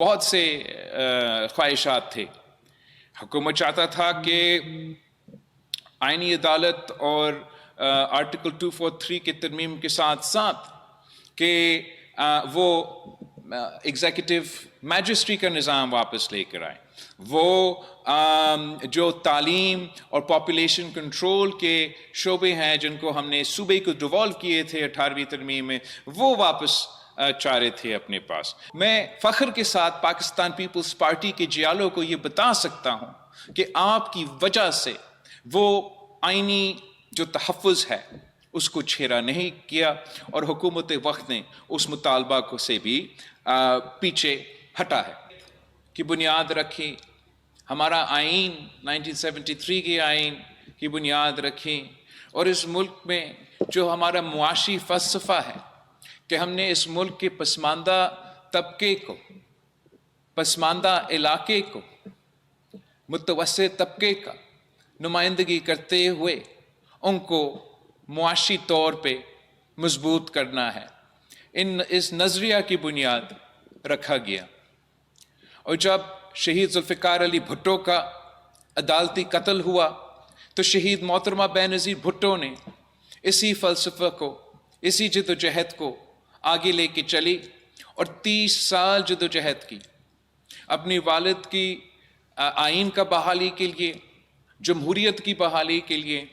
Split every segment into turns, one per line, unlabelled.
بہت سے خواہشات تھے. حکومت چاہتا تھا کہ آئینی عدالت اور آرٹیکل 243 کی ترمیم کے ساتھ ساتھ کہ وہ ایگزیکٹو میجسٹری کا نظام واپس لے کر آئے. وہ جو تعلیم اور پاپولیشن کنٹرول کے شعبے ہیں جن کو ہم نے صوبے کو ڈیوالو کیے تھے 18ویں ترمیم میں، وہ واپس چاہ رہے تھے اپنے پاس. میں فخر کے ساتھ پاکستان پیپلز پارٹی کے جیالوں کو یہ بتا سکتا ہوں کہ آپ کی وجہ سے وہ آئینی جو تحفظ ہے اس کو چھیڑا نہیں کیا، اور حکومت وقت نے اس مطالبہ کو سے بھی پیچھے ہٹا ہے. کی بنیاد رکھی ہمارا آئین 1973 کے آئین کی بنیاد رکھی، اور اس ملک میں جو ہمارا معاشی فلسفہ ہے کہ ہم نے اس ملک کے پسماندہ طبقے کو، پسماندہ علاقے کو، متوسط طبقے کا نمائندگی کرتے ہوئے ان کو معاشی طور پہ مضبوط کرنا ہے، اس نظریہ کی بنیاد رکھا گیا. اور جب شہید ذوالفقار علی بھٹو کا عدالتی قتل ہوا تو شہید محترمہ بینظیر بھٹو نے اسی فلسفہ کو، اسی جدوجہد کو آگے لے کے چلی اور 30 سال جدوجہد کی. اپنی والد کی آئین کا بحالی کے لیے، جمہوریت کی بحالی کے لیے،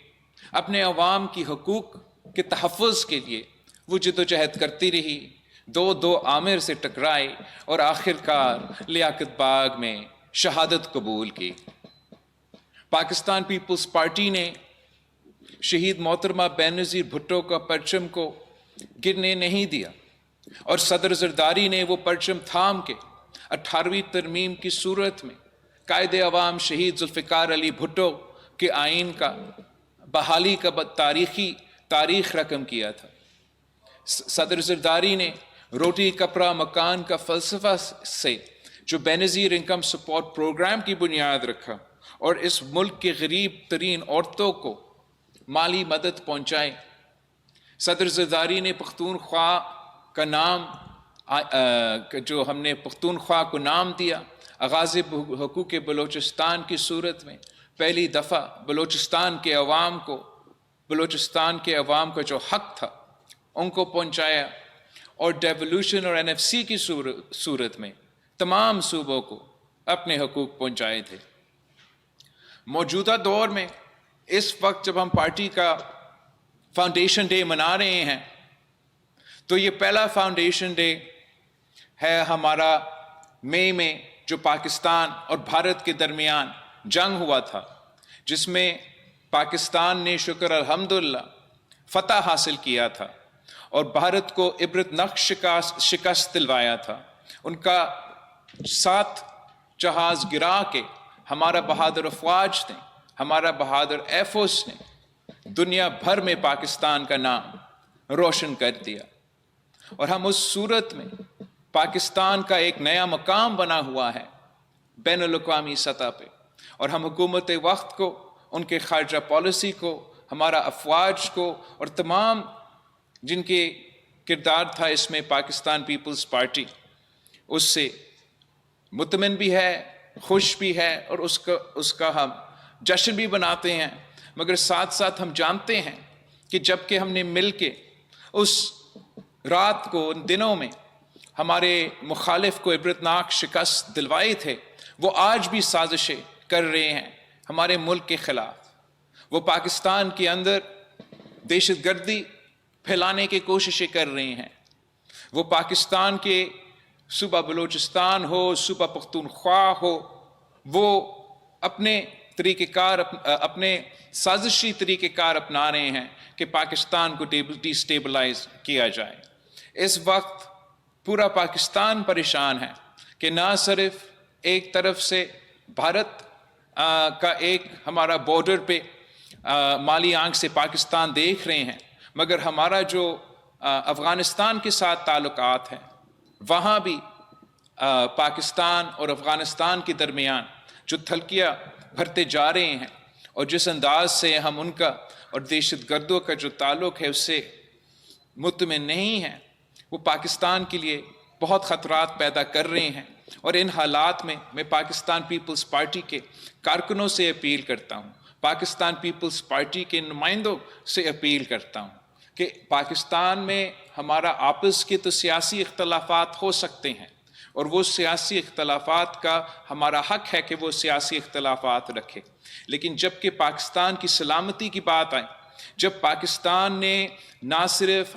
اپنے عوام کی حقوق کے تحفظ کے لیے وہ جدوجہد کرتی رہی. دو عامر سے ٹکرائی اور آخر کار لیاقت باغ میں شہادت قبول کی. پاکستان پیپلز پارٹی نے شہید محترمہ بینظیر بھٹو کا پرچم کو گرنے نہیں دیا، اور صدر زرداری نے وہ پرچم تھام کے 18ویں ترمیم کی صورت میں قائد عوام شہید ذوالفقار علی بھٹو کے آئین کا بحالی کا تاریخ رقم کیا تھا. صدر زرداری نے روٹی کپڑا مکان کا فلسفہ سے جو بینظیر انکم سپورٹ پروگرام کی بنیاد رکھا اور اس ملک کے غریب ترین عورتوں کو مالی مدد پہنچائے. صدر زرداری نے پختونخوا کا نام جو ہم نے پختونخوا کو نام دیا، آغاز حقوق بلوچستان کی صورت میں پہلی دفعہ بلوچستان کے عوام کا جو حق تھا ان کو پہنچایا، اور ڈیولوشن اور NFC کی صورت میں تمام صوبوں کو اپنے حقوق پہنچائے تھے. موجودہ دور میں اس وقت جب ہم پارٹی کا فاؤنڈیشن ڈے منا رہے ہیں تو یہ پہلا فاؤنڈیشن ڈے ہے ہمارا مئی میں جو پاکستان اور بھارت کے درمیان جنگ ہوا تھا، جس میں پاکستان نے شکر الحمدللہ فتح حاصل کیا تھا اور بھارت کو عبرتناک شکست دلوایا تھا. ان کا 7 جہاز گرا کے ہمارا بہادر افواج نے، ہمارا بہادر ایئر فورس نے دنیا بھر میں پاکستان کا نام روشن کر دیا. اور ہم اس صورت میں پاکستان کا ایک نیا مقام بنا ہوا ہے بین الاقوامی سطح پہ، اور ہم حکومت وقت کو، ان کے خارجہ پالیسی کو، ہمارا افواج کو، اور تمام جن کے کردار تھا اس میں پاکستان پیپلز پارٹی، اس سے مطمئن بھی ہے، خوش بھی ہے، اور اس کا ہم جشن بھی مناتے ہیں. مگر ساتھ ساتھ ہم جانتے ہیں کہ جب کہ ہم نے مل کے اس رات کو، ان دنوں میں ہمارے مخالف کو عبرتناک شکست دلوائے تھے، وہ آج بھی سازشیں کر رہے ہیں ہمارے ملک کے خلاف. وہ پاکستان کے اندر دہشت گردی پھیلانے کی کوششیں کر رہے ہیں. وہ پاکستان کے صوبہ بلوچستان ہو، صوبہ پختونخوا ہو، وہ اپنے طریقہ کار، اپنے سازشی طریقہ کار اپنا رہے ہیں کہ پاکستان کو ڈی سٹیبلائز کیا جائے. اس وقت پورا پاکستان پریشان ہے کہ نہ صرف ایک طرف سے بھارت کا ایک ہمارا بارڈر پہ مالی آنکھ سے پاکستان دیکھ رہے ہیں، مگر ہمارا جو افغانستان کے ساتھ تعلقات ہیں وہاں بھی پاکستان اور افغانستان کے درمیان جو تھلکیاں بھرتے جا رہے ہیں، اور جس انداز سے ہم ان کا اور دہشت گردوں کا جو تعلق ہے اس سے مطمئن نہیں ہیں، وہ پاکستان کے لیے بہت خطرات پیدا کر رہے ہیں. اور ان حالات میں پاکستان پیپلز پارٹی کے کارکنوں سے اپیل کرتا ہوں، پاکستان پیپلز پارٹی کے نمائندوں سے اپیل کرتا ہوں کہ پاکستان میں ہمارا آپس کے تو سیاسی اختلافات ہو سکتے ہیں، اور وہ سیاسی اختلافات کا ہمارا حق ہے کہ وہ سیاسی اختلافات رکھے، لیکن جب کہ پاکستان کی سلامتی کی بات آئے، جب پاکستان نے نہ صرف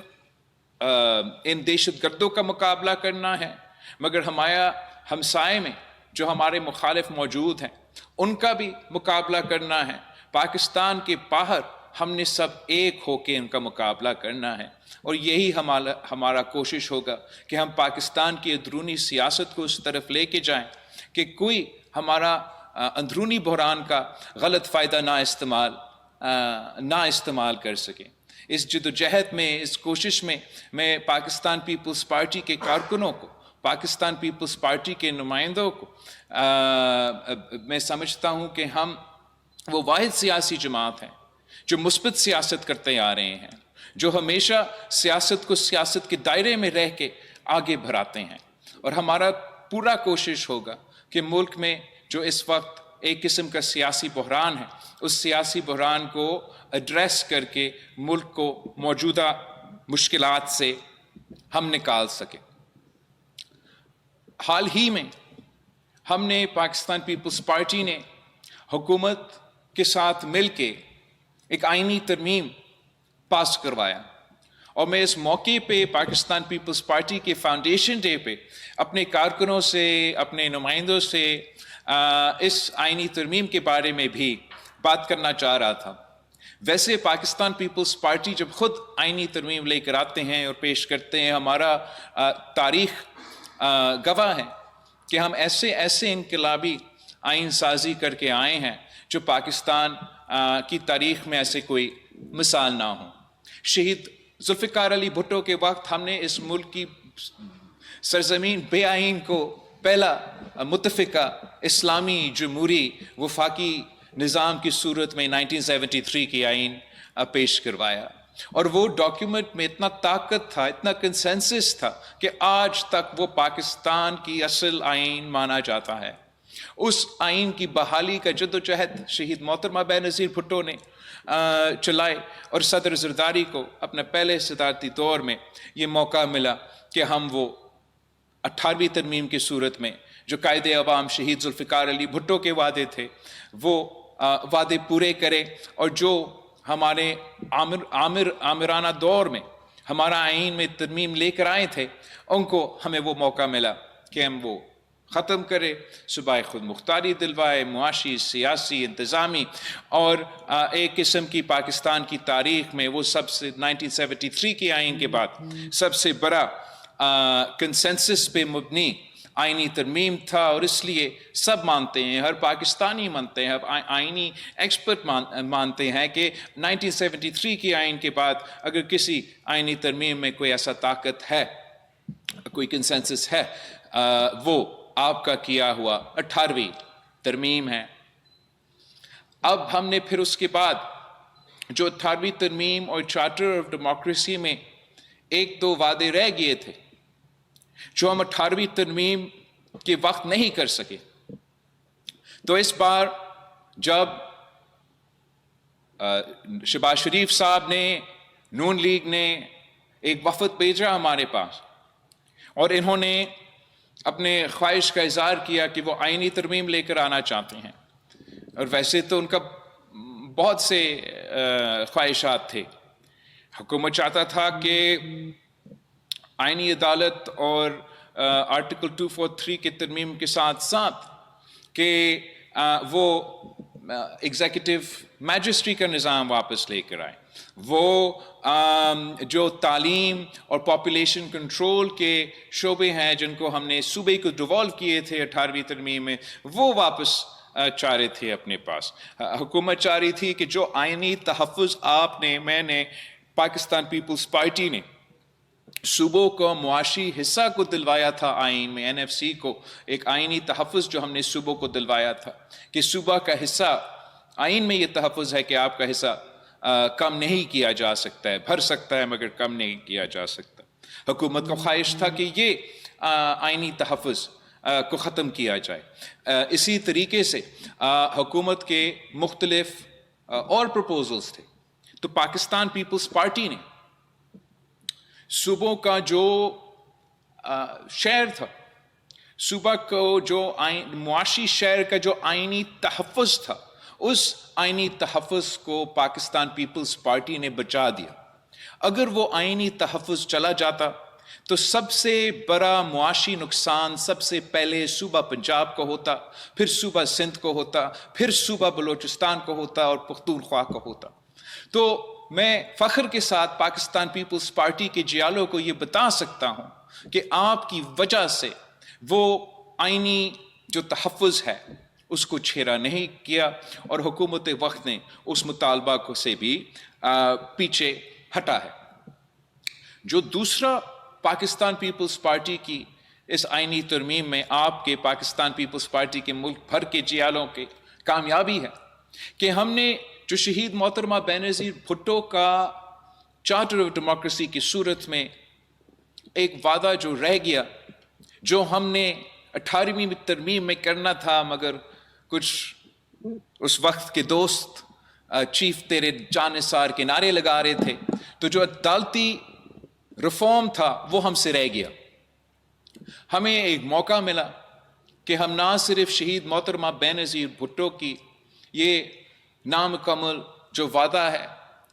ان دہشت گردوں کا مقابلہ کرنا ہے، مگر ہمارا ہمسائے میں جو ہمارے مخالف موجود ہیں ان کا بھی مقابلہ کرنا ہے، پاکستان کے باہر ہم نے سب ایک ہو کے ان کا مقابلہ کرنا ہے، اور یہی ہمارا کوشش ہوگا کہ ہم پاکستان کی اندرونی سیاست کو اس طرف لے کے جائیں کہ کوئی ہمارا اندرونی بحران کا غلط فائدہ نہ استعمال کر سکے۔ اس جدوجہد میں، اس کوشش میں پاکستان پیپلز پارٹی کے کارکنوں کو، پاکستان پیپلز پارٹی کے نمائندوں کو میں سمجھتا ہوں کہ ہم وہ واحد سیاسی جماعت ہیں جو مثبت سیاست کرتے آ رہے ہیں، جو ہمیشہ سیاست کو سیاست کے دائرے میں رہ کے آگے بڑھاتے ہیں، اور ہمارا پورا کوشش ہوگا کہ ملک میں جو اس وقت ایک قسم کا سیاسی بحران ہے، اس سیاسی بحران کو ایڈریس کر کے ملک کو موجودہ مشکلات سے ہم نکال سکیں۔ حال ہی میں ہم نے، پاکستان پیپلز پارٹی نے حکومت کے ساتھ مل کے ایک آئینی ترمیم پاس کروایا، اور میں اس موقع پہ پاکستان پیپلز پارٹی کے فاؤنڈیشن ڈے پہ اپنے کارکنوں سے، اپنے نمائندوں سے اس آئینی ترمیم کے بارے میں بھی بات کرنا چاہ رہا تھا۔ ویسے پاکستان پیپلز پارٹی جب خود آئینی ترمیم لے کر آتے ہیں اور پیش کرتے ہیں، ہمارا تاریخ گواہ ہے کہ ہم ایسے انقلابی آئین سازی کر کے آئے ہیں جو پاکستان کی تاریخ میں ایسے کوئی مثال نہ ہو۔ شہید ذوالفقار علی بھٹو کے وقت ہم نے اس ملک کی سرزمین بے آئین کو پہلا متفقہ اسلامی جمہوری وفاقی نظام کی صورت میں 1973 کی آئین پیش کروایا، اور وہ ڈاکیومنٹ میں اتنا طاقت تھا، اتنا کنسنسس تھا کہ آج تک وہ پاکستان کی اصل آئین مانا جاتا ہے۔ اس آئین کی بحالی کا جدوجہد شہید محترمہ بے نظیر بھٹو نے چلائے، اور صدر زرداری کو اپنے پہلے صدارتی دور میں یہ موقع ملا کہ ہم وہ 18ویں ترمیم کی صورت میں جو قائد عوام شہید ذوالفقار علی بھٹو کے وعدے تھے وہ وعدے پورے کرے، اور جو ہمارے آمرانہ دور میں ہمارا آئین میں ترمیم لے کر آئے تھے، ان کو ہمیں وہ موقع ملا کہ ہم وہ ختم کرے، صوبہ خود مختاری دلوائے، معاشی، سیاسی، انتظامی، اور ایک قسم کی پاکستان کی تاریخ میں وہ سب سے 1973 کے آئین کے بعد سب سے بڑا کنسنسس پہ مبنی آئینی ترمیم تھا، اور اس لیے سب مانتے ہیں، ہر پاکستانی مانتے ہیں، آئینی ایکسپرٹ مانتے ہیں کہ 1973 کی آئین کے بعد اگر کسی آئینی ترمیم میں کوئی ایسا طاقت ہے، کوئی کنسنسس ہے، وہ آپ کا کیا ہوا 18ویں ترمیم ہے۔ اب ہم نے پھر اس کے بعد جو 18ویں ترمیم اور چارٹر آف ڈیموکریسی میں ایک دو وعدے رہ گئے تھے جو ہم 18ویں ترمیم کے وقت نہیں کر سکے، تو اس بار جب شہباز شریف صاحب نے، نون لیگ نے ایک وفد بھیجا ہمارے پاس، اور انہوں نے اپنے خواہش کا اظہار کیا کہ وہ آئینی ترمیم لے کر آنا چاہتے ہیں، اور ویسے تو ان کا بہت سے خواہشات تھے۔ حکومت چاہتا تھا کہ آئینی عدالت اور آرٹیکل 243 کے ترمیم کے ساتھ ساتھ کہ وہ ایگزیکٹو میجسٹری کا نظام واپس لے کر آئے، وہ جو تعلیم اور پاپولیشن کنٹرول کے شعبے ہیں جن کو ہم نے صوبے کو ڈیوالو کیے تھے 18ویں ترمیم میں، وہ واپس چاہ رہے تھے اپنے پاس۔ حکومت چاہ رہی تھی کہ جو آئینی تحفظ میں نے پاکستان پیپلز پارٹی نے صوبوں کو معاشی حصہ کو دلوایا تھا آئین میں، NFC کو ایک آئینی تحفظ جو ہم نے صوبوں کو دلوایا تھا کہ صوبہ کا حصہ، آئین میں یہ تحفظ ہے کہ آپ کا حصہ کم نہیں کیا جا سکتا ہے، بھر سکتا ہے مگر کم نہیں کیا جا سکتا۔ حکومت کو خواہش تھا کہ یہ آئینی تحفظ کو ختم کیا جائے۔ اسی طریقے سے حکومت کے مختلف اور پروپوزلز تھے، تو پاکستان پیپلز پارٹی نے صوبوں کا جو شہر تھا، صوبہ کو جو معاشی شہر کا جو آئینی تحفظ تھا، اس آئینی تحفظ کو پاکستان پیپلز پارٹی نے بچا دیا۔ اگر وہ آئینی تحفظ چلا جاتا تو سب سے بڑا معاشی نقصان سب سے پہلے صوبہ پنجاب کو ہوتا، پھر صوبہ سندھ کو ہوتا، پھر صوبہ بلوچستان کو ہوتا اور پختونخوا کو ہوتا۔ تو میں فخر کے ساتھ پاکستان پیپلز پارٹی کے جیالوں کو یہ بتا سکتا ہوں کہ آپ کی وجہ سے وہ آئینی جو تحفظ ہے اس کو چھیڑا نہیں کیا، اور حکومت وقت نے اس مطالبہ کو سے بھی پیچھے ہٹا ہے۔ جو دوسرا پاکستان پیپلز پارٹی کی اس آئینی ترمیم میں آپ کے پاکستان پیپلز پارٹی کے ملک بھر کے جیالوں کے کامیابی ہے کہ ہم نے جو شہید محترمہ بینظیر بھٹو کا چارٹر آف ڈیموکریسی کی صورت میں ایک وعدہ جو رہ گیا، جو ہم نے 18ویں ترمیم میں کرنا تھا، مگر کچھ اس وقت کے دوست چیف تیرے جان نثار کے نعرے لگا رہے تھے، تو جو عدالتی ریفارم تھا وہ ہم سے رہ گیا۔ ہمیں ایک موقع ملا کہ ہم نہ صرف شہید محترمہ بینظیر بھٹو کی یہ نامکمل جو وعدہ ہے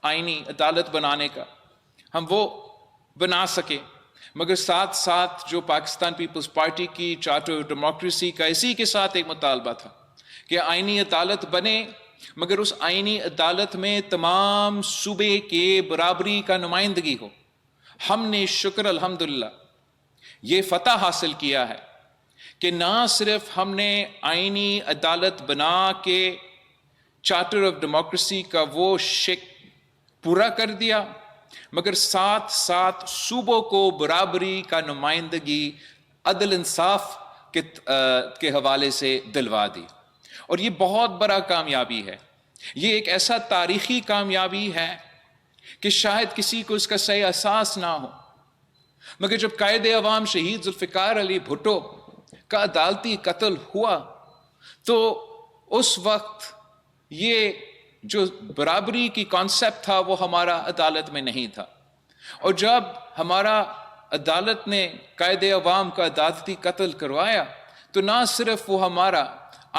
آئینی عدالت بنانے کا، ہم وہ بنا سکے، مگر ساتھ ساتھ جو پاکستان پیپلز پارٹی کی چارٹر آف ڈیموکریسی کا اسی کے ساتھ ایک مطالبہ تھا کہ آئینی عدالت بنے، مگر اس آئینی عدالت میں تمام صوبے کے برابری کا نمائندگی ہو۔ ہم نے شکر الحمدللہ یہ فتح حاصل کیا ہے کہ نہ صرف ہم نے آئینی عدالت بنا کے چارٹر آف ڈیموکریسی کا وہ شک پورا کر دیا، مگر ساتھ ساتھ صوبوں کو برابری کا نمائندگی عدل انصاف کے حوالے سے دلوا دی، اور یہ بہت بڑا کامیابی ہے۔ یہ ایک ایسا تاریخی کامیابی ہے کہ شاید کسی کو اس کا صحیح احساس نہ ہو، مگر جب قائد عوام شہید ذوالفقار علی بھٹو کا عدالتی قتل ہوا تو اس وقت یہ جو برابری کی کانسیپٹ تھا وہ ہمارا عدالت میں نہیں تھا، اور جب ہمارا عدالت نے قائد عوام کا عدالتی قتل کروایا تو نہ صرف وہ ہمارا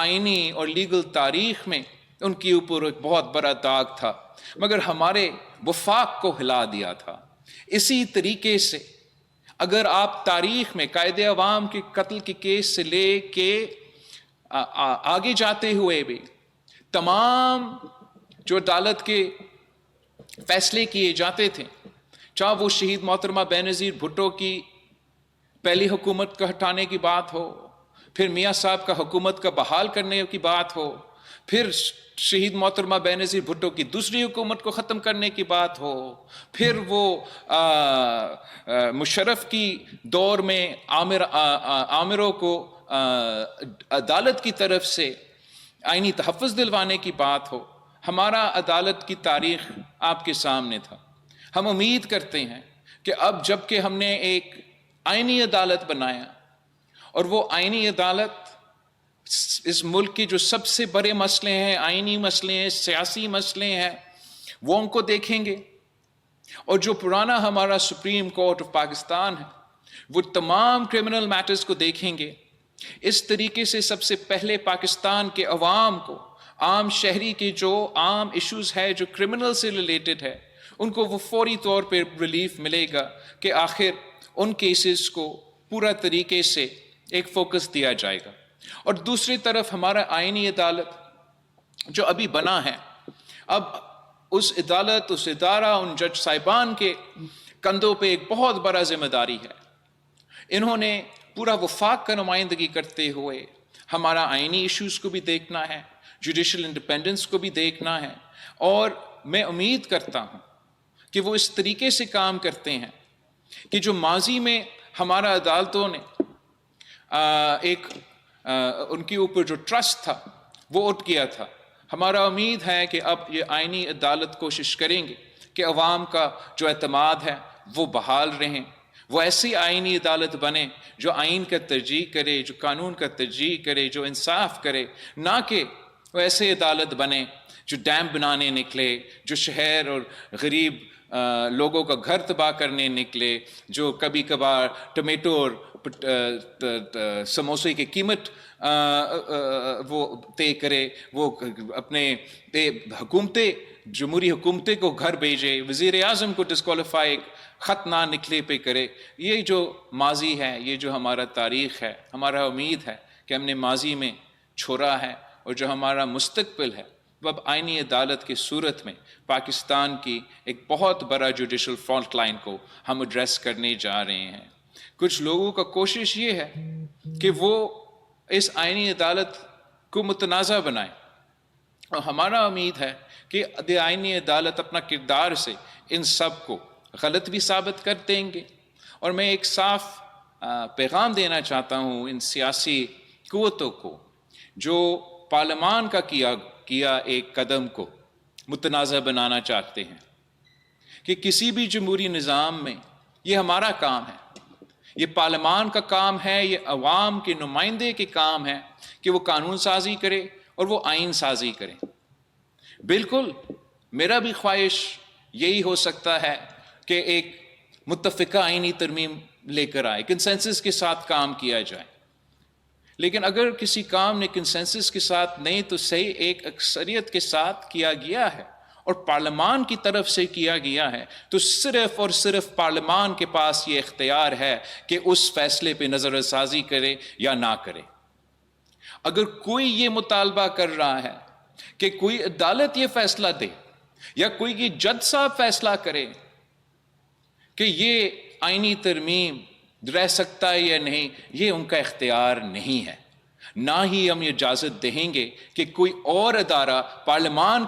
آئینی اور لیگل تاریخ میں ان کے اوپر ایک بہت بڑا داغ تھا، مگر ہمارے وفاق کو ہلا دیا تھا۔ اسی طریقے سے اگر آپ تاریخ میں قائد عوام کے قتل کے کیس سے لے کے آگے جاتے ہوئے بھی تمام جو عدالت کے فیصلے کیے جاتے تھے، چاہے وہ شہید محترمہ بینظیر بھٹو کی پہلی حکومت کا ہٹانے کی بات ہو، پھر میاں صاحب کا حکومت کا بحال کرنے کی بات ہو، پھر شہید محترمہ بینظیر بھٹو کی دوسری حکومت کو ختم کرنے کی بات ہو، پھر وہ مشرف کی دور میں عامروں کو عدالت کی طرف سے آئینی تحفظ دلوانے کی بات ہو، ہمارا عدالت کی تاریخ آپ کے سامنے تھا۔ ہم امید کرتے ہیں کہ اب جب کہ ہم نے ایک آئینی عدالت بنایا، اور وہ آئینی عدالت اس ملک کے جو سب سے بڑے مسئلے ہیں، آئینی مسئلے ہیں، سیاسی مسئلے ہیں، وہ ان کو دیکھیں گے، اور جو پرانا ہمارا سپریم کورٹ آف پاکستان ہے وہ تمام کرمنل میٹرز کو دیکھیں گے۔ اس طریقے سے سب سے پہلے پاکستان کے عوام کو، عام شہری کے جو عام ایشوز ہے جو کرمنل سے ریلیٹڈ ہے، ان کو وہ فوری طور پہ ریلیف ملے گا کہ آخر ان کیسز کو پورا طریقے سے ایک فوکس دیا جائے گا۔ اور دوسری طرف ہمارا آئینی عدالت جو ابھی بنا ہے، اب اس عدالت، اس ادارہ، ان جج صاحبان کے کندھوں پہ ایک بہت بڑا ذمہ داری ہے۔ انہوں نے پورا وفاق کا نمائندگی کرتے ہوئے ہمارا آئینی ایشوز کو بھی دیکھنا ہے، جوڈیشل انڈیپینڈنس کو بھی دیکھنا ہے، اور میں امید کرتا ہوں کہ وہ اس طریقے سے کام کرتے ہیں کہ جو ماضی میں ہمارا عدالتوں نے ایک ان کے اوپر جو ٹرسٹ تھا وہ اٹھ گیا تھا، ہمارا امید ہے کہ اب یہ آئینی عدالت کوشش کریں گے کہ عوام کا جو اعتماد ہے وہ بحال رہیں، وہ ایسی آئینی عدالت بنے جو آئین کا ترجیح کرے، جو قانون کا ترجیح کرے، جو انصاف کرے، نہ کہ وہ ایسے عدالت بنے جو ڈیم بنانے نکلے، جو شہر اور غریب لوگوں کا گھر تباہ کرنے نکلے، جو کبھی کبھار ٹمیٹو اور سموسے کی قیمت وہ طے کرے، وہ اپنے حکومتیں، جمہوری حکومتیں کو گھر بھیجے، وزیر اعظم کو ڈسکوالیفائی خط نہ نکلے پہ کرے۔ یہ جو ماضی ہے، یہ جو ہمارا تاریخ ہے، ہمارا امید ہے کہ ہم نے ماضی میں چھوڑا ہے، اور جو ہمارا مستقبل ہے وہ اب آئینی عدالت کی صورت میں پاکستان کی ایک بہت بڑا جوڈیشل فالٹ لائن کو ہم ایڈریس کرنے جا رہے ہیں۔ کچھ لوگوں کا کوشش یہ ہے کہ وہ اس آئینی عدالت کو متنازع بنائیں، اور ہمارا امید ہے کہ آئینی عدالت اپنا کردار سے ان سب کو غلط بھی ثابت کر دیں گے۔ اور میں ایک صاف پیغام دینا چاہتا ہوں ان سیاسی قوتوں کو جو پارلیمان کا کیا ایک قدم کو متنازع بنانا چاہتے ہیں، کہ کسی بھی جمہوری نظام میں یہ ہمارا کام ہے، یہ پارلیمان کا کام ہے، یہ عوام کے نمائندے کے کام ہے کہ وہ قانون سازی کرے اور وہ آئین سازی کرے۔ بالکل میرا بھی خواہش یہی ہو سکتا ہے کہ ایک متفقہ آئینی ترمیم لے کر آئے، کنسنسس کے ساتھ کام کیا جائے، لیکن اگر کسی کام نے کنسنسس کے ساتھ نہیں تو صحیح ایک اکثریت کے ساتھ کیا گیا ہے اور پارلیمان کی طرف سے کیا گیا ہے، تو صرف اور صرف پارلیمان کے پاس یہ اختیار ہے کہ اس فیصلے پہ نظر ثانی کرے یا نہ کرے۔ اگر کوئی یہ مطالبہ کر رہا ہے کہ کوئی عدالت یہ فیصلہ دے یا کوئی یہ جج صاحب فیصلہ کرے کہ یہ آئینی ترمیم رہ سکتا ہے یا نہیں، یہ ان کا اختیار نہیں ہے۔ نہ ہی ہم یہ اجازت دیں گے کہ کوئی اور ادارہ پارلیمان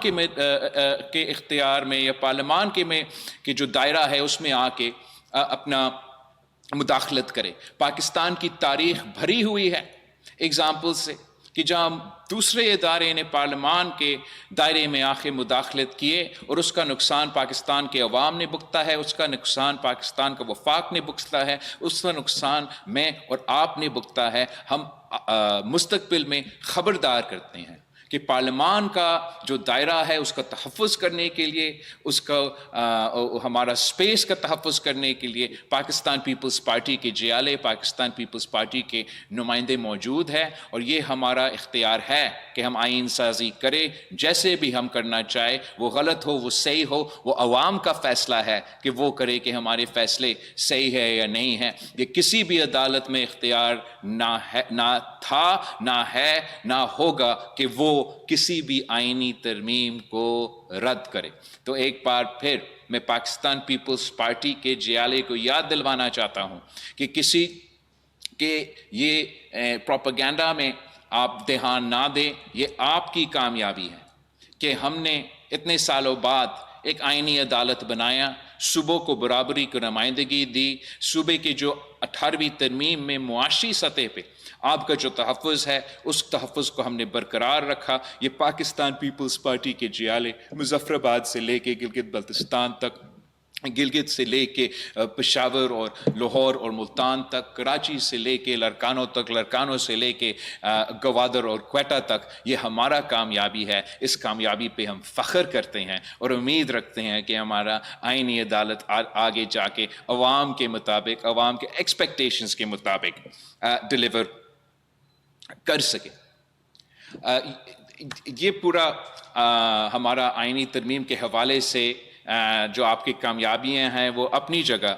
کے اختیار میں یا پارلیمان کے جو دائرہ ہے اس میں آ کے اپنا مداخلت کرے۔ پاکستان کی تاریخ بھری ہوئی ہے اگزامپل سے کہ جہاں دوسرے ادارے نے پارلیمان کے دائرے میں آخر مداخلت کیے اور اس کا نقصان پاکستان کے عوام نے بھگتا ہے، اس کا نقصان پاکستان کا وفاق نے بھگتا ہے، اس کا نقصان میں اور آپ نے بھگتا ہے۔ ہم مستقبل میں خبردار کرتے ہیں کہ پارلیمان کا جو دائرہ ہے اس کا تحفظ کرنے کے لیے، اس کا ہمارا سپیس کا تحفظ کرنے کے لیے پاکستان پیپلز پارٹی کے جیالے، پاکستان پیپلز پارٹی کے نمائندے موجود ہیں، اور یہ ہمارا اختیار ہے کہ ہم آئین سازی کریں جیسے بھی ہم کرنا چاہے، وہ غلط ہو وہ صحیح ہو، وہ عوام کا فیصلہ ہے کہ وہ کرے کہ ہمارے فیصلے صحیح ہے یا نہیں ہے۔ یہ کسی بھی عدالت میں اختیار نہ تھا، نہ ہے، نہ ہوگا کہ وہ کسی بھی آئینی ترمیم کو رد کرے۔ تو ایک بار پھر میں پاکستان پیپلز پارٹی کے جیالے کو یاد دلوانا چاہتا ہوں کہ کسی کے یہ پروپیگنڈا میں آپ دھیان نہ دیں۔ یہ آپ کی کامیابی ہے کہ ہم نے اتنے سالوں بعد ایک آئینی عدالت بنایا، صوبوں کو برابری کی نمائندگی دی، صوبے کے جو 18ویں ترمیم میں معاشی سطح پہ آپ کا جو تحفظ ہے اس تحفظ کو ہم نے برقرار رکھا۔ یہ پاکستان پیپلز پارٹی کے جیالے مظفر آباد سے لے کے گلگت بلتستان تک، گلگت سے لے کے پشاور اور لاہور اور ملتان تک، کراچی سے لے کے لرکانوں تک، لرکانوں سے لے کے گوادر اور کوئٹہ تک، یہ ہمارا کامیابی ہے۔ اس کامیابی پہ ہم فخر کرتے ہیں اور امید رکھتے ہیں کہ ہمارا آئینی عدالت آگے جا کے عوام کے مطابق، عوام کے ایکسپیکٹیشنز کے مطابق ڈیلیور کر سکے۔ یہ پورا ہمارا آئینی ترمیم کے حوالے سے جو آپ کی کامیابیاں ہیں وہ اپنی جگہ